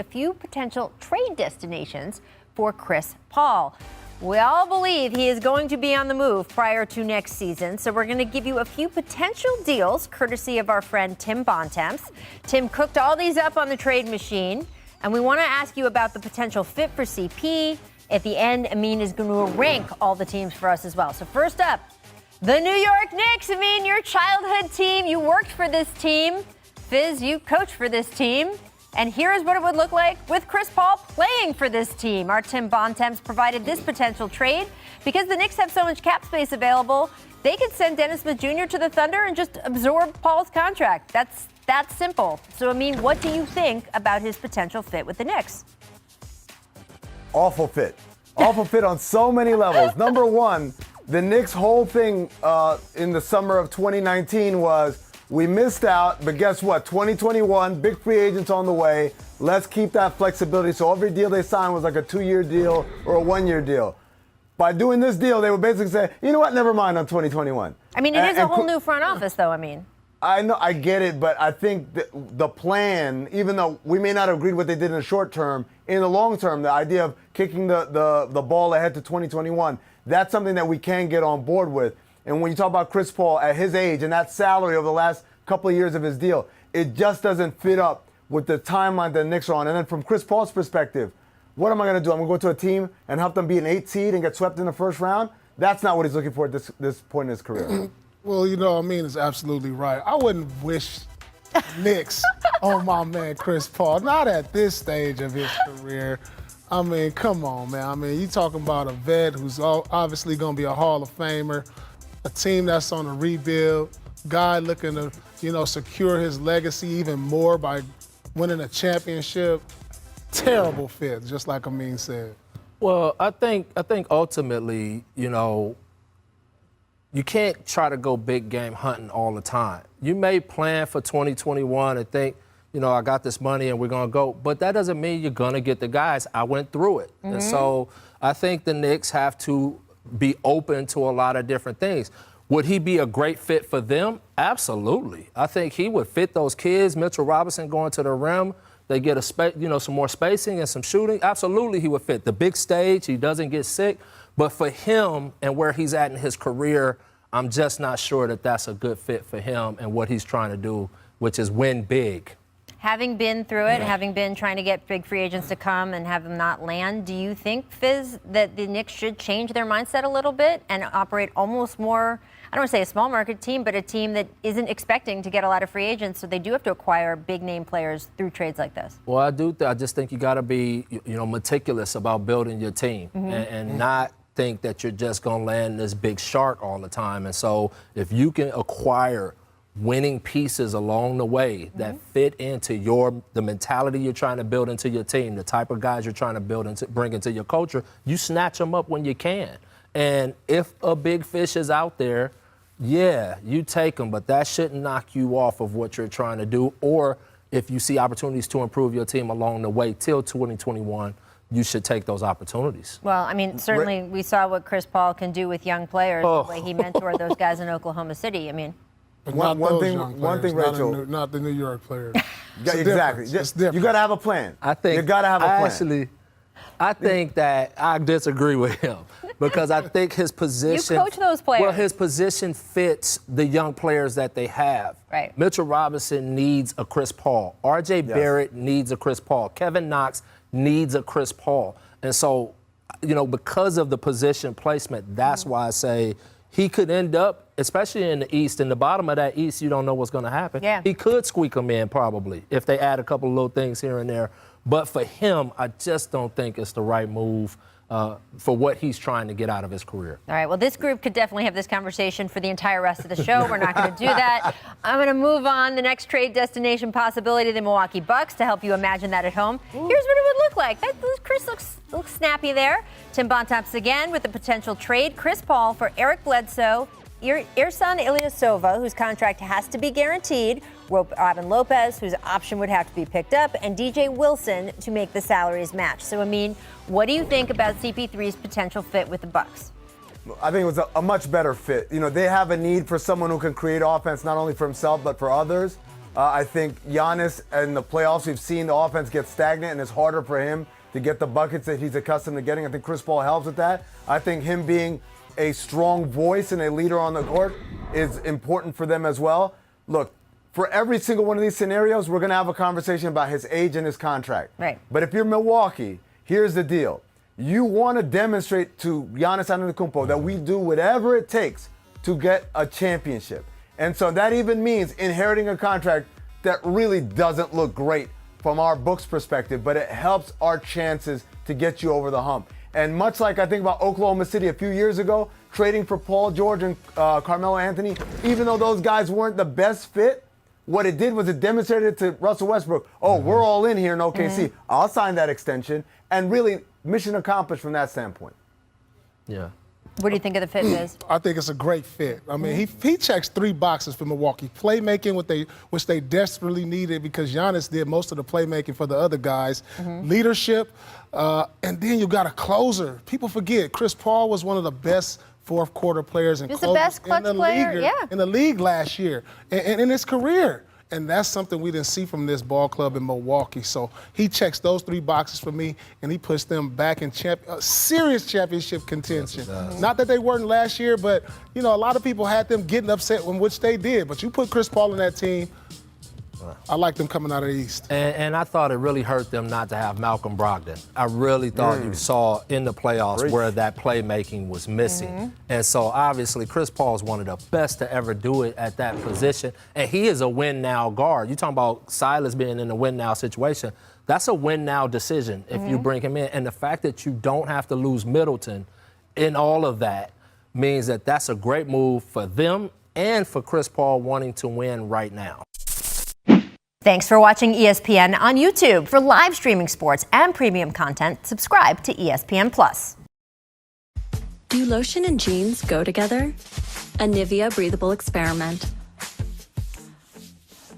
a few potential trade destinations for Chris Paul. We all believe he is going to be on the move prior to next season, so we're going to give you a few potential deals courtesy of our friend Tim Bontemps. Tim cooked all these up on the trade machine, and we want to ask you about the potential fit for CP. At the end, Amin is going to rank all the teams for us as well. So first up, the New York Knicks. Amin, your childhood team. You worked for this team. Fizz, you coached for this team. And here's what it would look like with Chris Paul playing for this team. Our Tim Bontemps provided this potential trade. Because the Knicks have so much cap space available, they could send Dennis Smith Jr. to the Thunder and just absorb Paul's contract. That's that simple. So, I mean, what do you think about his potential fit with the Knicks? Awful fit. Awful fit on so many levels. Number one, the Knicks' whole thing in the summer of 2019 was, we missed out, but guess what? 2021, big free agents on the way. Let's keep that flexibility. So every deal they signed was like a 2-year deal or a 1-year deal. By doing this deal, they would basically say, you know what, never mind on 2021. I mean, it is a whole new front office, though, I mean. I know, I get it, but I think the plan, even though we may not have agreed what they did in the short term, in the long term, the idea of kicking the ball ahead to 2021, that's something that we can get on board with. And when you talk about Chris Paul at his age and that salary over the last couple of years of his deal, it just doesn't fit up with the timeline that the Knicks are on. And then from Chris Paul's perspective, what am I going to do? I'm going to go to a team and help them be an 8 seed and get swept in the first round? That's not what he's looking for at this point in his career. Well, you know, Amin is absolutely right. I wouldn't wish Knicks on my man Chris Paul, not at this stage of his career. I mean, come on, man. I mean, you talking about a vet who's obviously going to be a Hall of Famer, a team that's on a rebuild, guy looking to, you know, secure his legacy even more by winning a championship. Terrible fit, just like Amin said. Well, I think ultimately, you know, you can't try to go big game hunting all the time. You may plan for 2021 and think, you know, I got this money and we're going to go. But that doesn't mean you're going to get the guys. I went through it. Mm-hmm. And so I think the Knicks have to be open to a lot of different things. Would he be a great fit for them? Absolutely. I think he would fit those kids. Mitchell Robinson going to the rim. They get some more spacing and some shooting. Absolutely, he would fit. The big stage, he doesn't get sick. But for him and where he's at in his career, I'm just not sure that that's a good fit for him and what he's trying to do, which is win big. Having been through it, having been trying to get big free agents to come and have them not land, do you think, Fizz, that the Knicks should change their mindset a little bit and operate almost more, I don't want to say a small market team, but a team that isn't expecting to get a lot of free agents, so they do have to acquire big name players through trades like this? Well, I just think you got to be, meticulous about building your team and not think that you're just going to land this big shark all the time. And so if you can acquire winning pieces along the way that fit into the mentality you're trying to build into your team, the type of guys you're trying to bring into your culture, you snatch them up when you can. And if a big fish is out there, yeah, you take them, but that shouldn't knock you off of what you're trying to do. Or if you see opportunities to improve your team along the way till 2021, you should take those opportunities. Well, I mean, certainly we saw what Chris Paul can do with young players, the way he mentored those guys in Oklahoma City. I mean, But One thing, Rachel. Not the New York players. Exactly. It's different. You got to have a plan. You got to have a plan. I think that I disagree with him because I think his position. You coach those players. Well, his position fits the young players that they have. Right. Mitchell Robinson needs a Chris Paul. R.J. Barrett needs a Chris Paul. Kevin Knox needs a Chris Paul. And so, because of the position placement, that's why I say he could end up, especially in the East, in the bottom of that East, you don't know what's going to happen. Yeah. He could squeak them in probably if they add a couple of little things here and there. But for him, I just don't think it's the right move for what he's trying to get out of his career. All right, well, this group could definitely have this conversation for the entire rest of the show. We're not going to do that. I'm going to move on. The next trade destination possibility, the Milwaukee Bucks, to help you imagine that at home. Here's what it would look like. Chris looks snappy there. Tim Bontemps again with the potential trade. Chris Paul for Eric Bledsoe, Ersan Ilyasova, whose contract has to be guaranteed, Robin Lopez, whose option would have to be picked up, and DJ Wilson to make the salaries match. So, Amin, what do you think about CP3's potential fit with the Bucks? I think it was a much better fit. They have a need for someone who can create offense not only for himself but for others. I think Giannis in the playoffs, we've seen the offense get stagnant, and it's harder for him to get the buckets that he's accustomed to getting. I think Chris Paul helps with that. I think him being a strong voice and a leader on the court is important for them as well. Look, for every single one of these scenarios, we're going to have a conversation about his age and his contract. Right. But if you're Milwaukee, here's the deal. You want to demonstrate to Giannis Antetokounmpo that we do whatever it takes to get a championship. And so that even means inheriting a contract that really doesn't look great from our books perspective, but it helps our chances to get you over the hump. And much like I think about Oklahoma City a few years ago, trading for Paul George and Carmelo Anthony, even though those guys weren't the best fit, what it did was it demonstrated to Russell Westbrook, we're all in here in OKC. I'll sign that extension. And really, mission accomplished from that standpoint. Yeah. What do you think of the fit, Biz? I think it's a great fit. I mean, he checks 3 boxes for Milwaukee. Playmaking, which they desperately needed because Giannis did most of the playmaking for the other guys. Leadership, and then you got a closer. People forget, Chris Paul was one of the best fourth quarter players and He's the best clutch player, in the league last year and in his career. And that's something we didn't see from this ball club in Milwaukee. So he checks those 3 boxes for me, and he puts them back in serious championship contention. Not that they weren't last year, but, you know, a lot of people had them getting upset, which they did. But you put Chris Paul in that team, I like them coming out of the East. And I thought it really hurt them not to have Malcolm Brogdon. I really thought you saw in the playoffs where that playmaking was missing. And so obviously Chris Paul is one of the best to ever do it at that position. And he is a win-now guard. You're talking about Silas being in a win-now situation. That's a win-now decision if you bring him in. And the fact that you don't have to lose Middleton in all of that means that that's a great move for them and for Chris Paul wanting to win right now. Thanks for watching ESPN on YouTube. For live streaming sports and premium content, subscribe to ESPN Plus. Do lotion and jeans go together? A Nivea breathable experiment.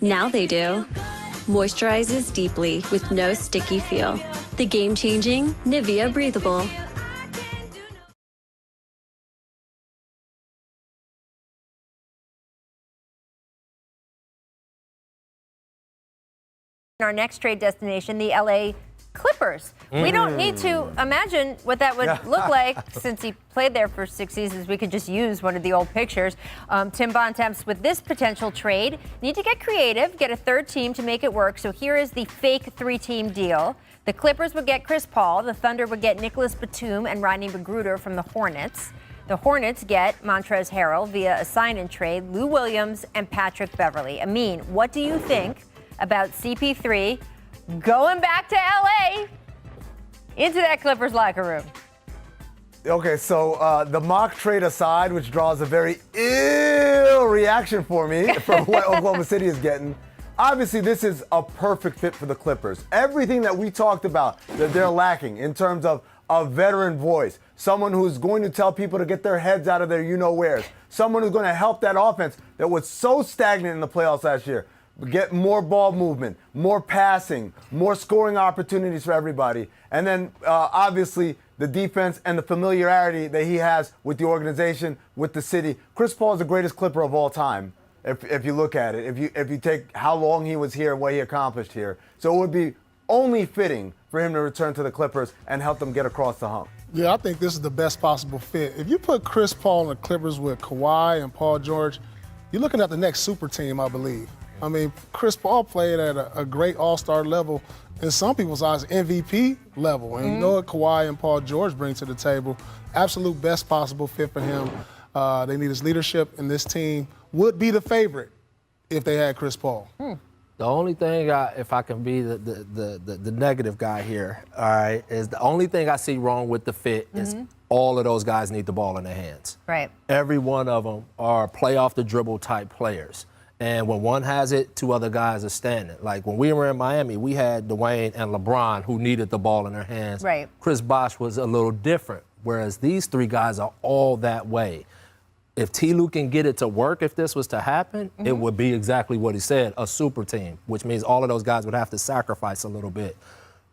Now they do. Moisturizes deeply with no sticky feel. The game-changing Nivea breathable. Our next trade destination, the LA Clippers. We don't need to imagine what that would look like since he played there for 6 seasons. We could just use one of the old pictures. Tim Bontemps, with this potential trade, need to get creative, get a third team to make it work. So here is the fake 3-team deal. The Clippers would get Chris Paul. The Thunder would get Nicholas Batum and Rodney Magruder from the Hornets. The Hornets get Montrezl Harrell via a sign-in trade, Lou Williams and Patrick Beverley. Amin, what do you think about CP3 going back to LA into that Clippers locker room? Okay, so the mock trade aside, which draws a very ill reaction for me from what Oklahoma City is getting, obviously this is a perfect fit for the Clippers. Everything that we talked about that they're lacking in terms of a veteran voice, someone who's going to tell people to get their heads out of their you-know-wheres, someone who's going to help that offense that was so stagnant in the playoffs last year. Get more ball movement, more passing, more scoring opportunities for everybody. And then, obviously, the defense and the familiarity that he has with the organization, with the city. Chris Paul is the greatest Clipper of all time, if you look at it, if you take how long he was here and what he accomplished here. So it would be only fitting for him to return to the Clippers and help them get across the hump. Yeah, I think this is the best possible fit. If you put Chris Paul in the Clippers with Kawhi and Paul George, you're looking at the next super team, I believe. I mean, Chris Paul played at a great all-star level, in some people's eyes, MVP level. And you know what Kawhi and Paul George bring to the table. Absolute best possible fit for him. They need his leadership, and this team would be the favorite if they had Chris Paul. The only thing, if I can be the negative guy here, all right, is the only thing I see wrong with the fit is all of those guys need the ball in their hands. Right. Every one of them are play off the dribble type players. And when one has it, 2 other guys are standing. Like when we were in Miami, we had Dwayne and LeBron who needed the ball in their hands. Right. Chris Bosh was a little different, whereas these 3 guys are all that way. If T-Lue can get it to work, if this was to happen, it would be exactly what he said, a super team, which means all of those guys would have to sacrifice a little bit.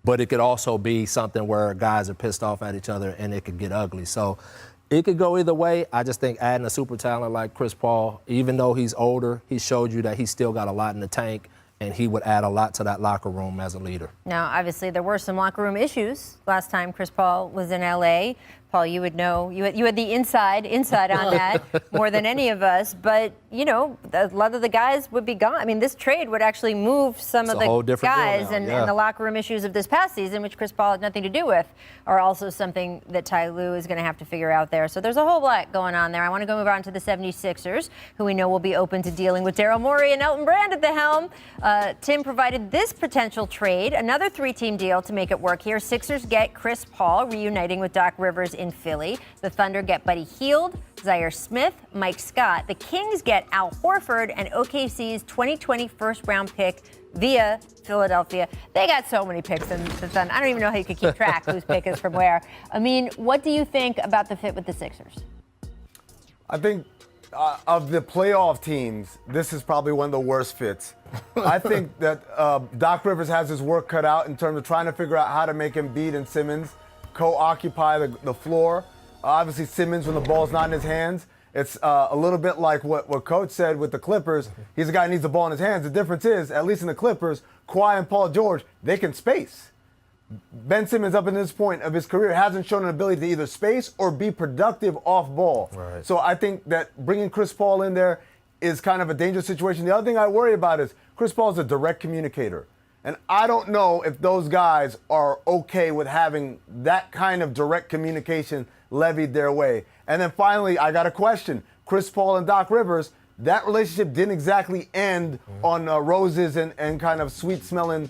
But it could also be something where guys are pissed off at each other and it could get ugly. So It could go either way. I just think adding a super talent like Chris Paul, even though he's older, he showed you that he's still got a lot in the tank, and he would add a lot to that locker room as a leader. Now, obviously, there were some locker room issues last time Chris Paul was in L.A. Paul, you would know, you had the inside on that more than any of us. But, you know, a lot of the guys would be gone. I mean, this trade would actually move some of the guys, and the locker room issues of this past season, which Chris Paul had nothing to do with, are also something that Ty Lue is going to have to figure out there. So there's a whole lot going on there. I want to go move on to the 76ers, who we know will be open to dealing with Daryl Morey and Elton Brand at the helm. Tim provided this potential trade, another 3-team deal to make it work here. Sixers get Chris Paul reuniting with Doc Rivers in Philly. The Thunder get Buddy Hield, Zaire Smith, Mike Scott. The Kings get Al Horford and OKC's 2020 first-round pick via Philadelphia. They got so many picks in the Thunder. I don't even know how you could keep track whose pick is from where. I mean, what do you think about the fit with the Sixers? I think of the playoff teams, this is probably one of the worst fits. I think that Doc Rivers has his work cut out in terms of trying to figure out how to make Embiid and Simmons co-occupy the floor. Obviously, Simmons, when the ball's not in his hands, it's a little bit like what Coach said with the Clippers. He's a guy who needs the ball in his hands. The difference is, at least in the Clippers, Kawhi and Paul George, they can space. Ben Simmons, up to this point of his career, hasn't shown an ability to either space or be productive off ball. Right. So I think that bringing Chris Paul in there is kind of a dangerous situation. The other thing I worry about is Chris Paul is a direct communicator. And I don't know if those guys are okay with having that kind of direct communication levied their way. And then finally, I got a question. Chris Paul and Doc Rivers, that relationship didn't exactly end on roses and kind of sweet-smelling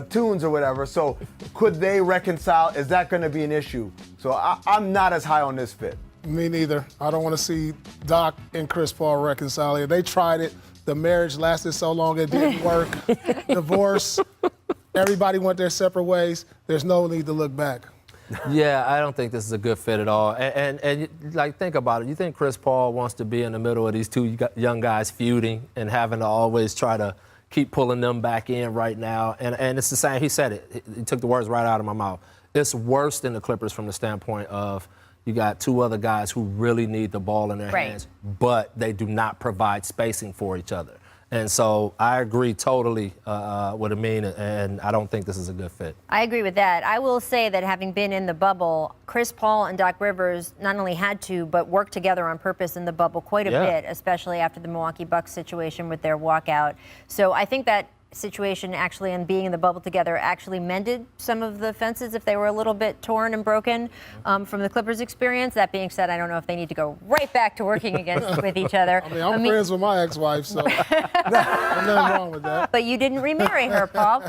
tunes or whatever. So could they reconcile? Is that going to be an issue? So I'm not as high on this fit. Me neither. I don't want to see Doc and Chris Paul reconcile. They tried it. The marriage lasted so long it didn't work. Divorce. Everybody went their separate ways. There's no need to look back. Yeah, I don't think this is a good fit at all. And like, think about it. You think Chris Paul wants to be in the middle of these two young guys feuding and having to always try to keep pulling them back in right now? And it's the same. He said it. He took the words right out of my mouth. It's worse than the Clippers from the standpoint of you got two other guys who really need the ball in their hands, but they do not provide spacing for each other. And so I agree totally with Amin, and I don't think this is a good fit. I agree with that. I will say that having been in the bubble, Chris Paul and Doc Rivers not only had to, but worked together on purpose in the bubble quite a bit, especially after the Milwaukee Bucks situation with their walkout. So I think that situation actually, and being in the bubble together, actually mended some of the fences if they were a little bit torn and broken from the Clippers experience. That being said, I don't know if they need to go right back to working with each other. I mean, I'm friends with my ex-wife, so there's nothing wrong with that. But you didn't remarry her, Paul.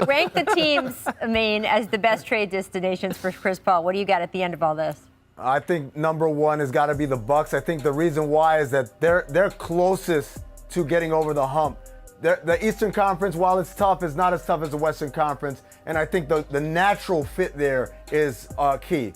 Rank the teams, I mean, as the best trade destinations for Chris Paul. What do you got at the end of all this? I think number one has got to be the Bucks. I think the reason why is that they're closest to getting over the hump. The Eastern Conference, while it's tough, is not as tough as the Western Conference. And I think the natural fit there is key.